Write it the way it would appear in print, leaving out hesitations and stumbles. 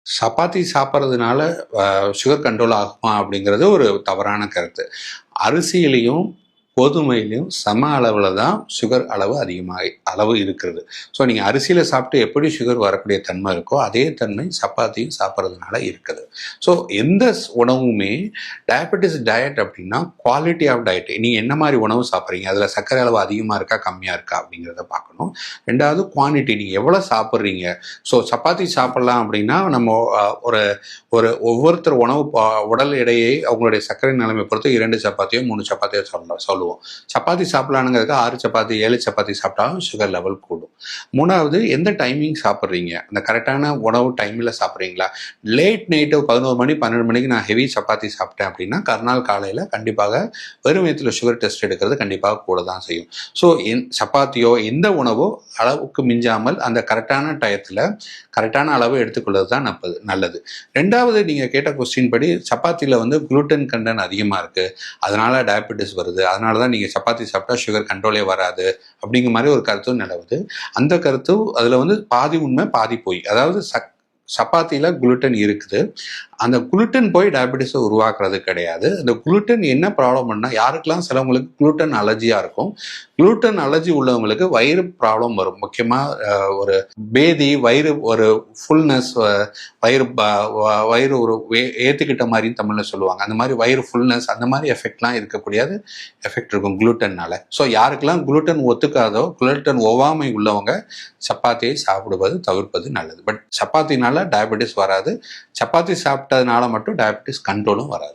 சப்பாத்தி சாப்பிட்றதுனால sugar control ஆகுமா அப்படிங்கிறது ஒரு தவறான கருத்து. அரிசியிலையும் கோதுமையிலையும் சம அளவில் தான் சுகர் அளவு இருக்கிறது. ஸோ நீங்கள் அரிசியில் சாப்பிட்டு எப்படி சுகர் வரக்கூடிய தன்மை இருக்கோ அதே தன்மை சப்பாத்தியும் சாப்பிட்றதுனால இருக்குது. ஸோ எந்த உணவுமே டயபெட்டிஸ் டயட் அப்படின்னா குவாலிட்டி ஆஃப் டயட். நீங்கள் என்ன மாதிரி உணவு சாப்பிட்றீங்க, அதில் சர்க்கரை அளவு அதிகமாக இருக்கா கம்மியாக இருக்கா அப்படிங்கிறத பார்க்கணும். ரெண்டாவது குவான்டிட்டி, நீங்கள் எவ்வளோ சாப்பிட்றீங்க. ஸோ சப்பாத்தி சாப்பிட்லாம் அப்படின்னா நம்ம ஒரு ஒரு ஒவ்வொருத்தர் உடல் எடையை அவங்களுடைய சர்க்கரை நிலைமை பொறுத்து 2 சப்பாத்தியோ 3 சப்பாத்தியோ சொல்லுவோம். சப்பாத்தி சாப்பிடலானுங்கிறதுக்கு 6 சப்பாத்தி 7 சப்பாத்தி சாப்பிட்டாலும் சுகர் லெவல் கூடும். மூணாவது, எந்த டைமிங் சாப்பிட்றீங்க, அந்த கரெக்டான உணவு டைமில் சாப்பிட்றீங்களா. லேட் நைட்டு 11 மணி 12 மணிக்கு நான் ஹெவி சப்பாத்தி சாப்பிட்டேன் அப்படின்னா கருநாள் காலையில் கண்டிப்பாக வெறும் வயிற்றில் சுகர் டெஸ்ட் எடுக்கிறது கண்டிப்பாக கூட தான் செய்யும். ஸோ சப்பாத்தியோ எந்த உணவோ அளவுக்கு மிஞ்சாமல் அந்த கரெக்டான டயத்தில் கரெக்டான அளவு எடுத்துக்கொள்வது தான் நல்லது. ரெண்டாவது, நீங்கள் கேட்ட கொஸ்டின் படி சப்பாத்தியில் குளூட்டன் கண்டென்ட் அதிகமாக இருக்குது, அதனால டயபெட்டிஸ் வருது, அதனால தான் நீங்கள் சப்பாத்தி சாப்பிட்டா சுகர் கண்ட்ரோலே வராது அப்படிங்கிற மாதிரி ஒரு கருத்தும் நிலவுது. அந்த கருத்து அதில் பாதி உண்மை பாதி போய். அதாவது சப்பாத்தியில் குளுட்டன் இருக்குது, அந்த குளுட்டன் போய் டயபெட்டிஸை உருவாக்குறது கிடையாது. அந்த குளுட்டன் என்ன ப்ராப்ளம் பண்ணால், யாருக்கெல்லாம் சிலவங்களுக்கு குளுட்டன் அலர்ஜியாக இருக்கும், குளுட்டன் அலர்ஜி உள்ளவங்களுக்கு வயிறு ப்ராப்ளம் வரும். முக்கியமாக ஒரு பேதி, வயிறு ஒரு ஃபுல்னஸ், வயிறு ஒரு ஏற்றுக்கிட்ட மாதிரின்னு தமிழில் சொல்லுவாங்க, அந்த மாதிரி வயிறு ஃபுல்னஸ், அந்த மாதிரி எஃபெக்ட்லாம் இருக்கக்கூடியது எஃபெக்ட் இருக்கும் குளுட்டன்னால. ஸோ யாருக்கெல்லாம் குளுட்டன் ஒத்துக்காதோ, குளுட்டன் ஒவ்வாமை உள்ளவங்க சப்பாத்தியை சாப்பிடுவது தவிர்ப்பது நல்லது. பட் சப்பாத்தினால டயபெட்டிஸ் வராது, சப்பாத்தி சாப்பிட்டதுனால மட்டும் டயபெட்டிஸ் கண்ட்ரோலும் வராது.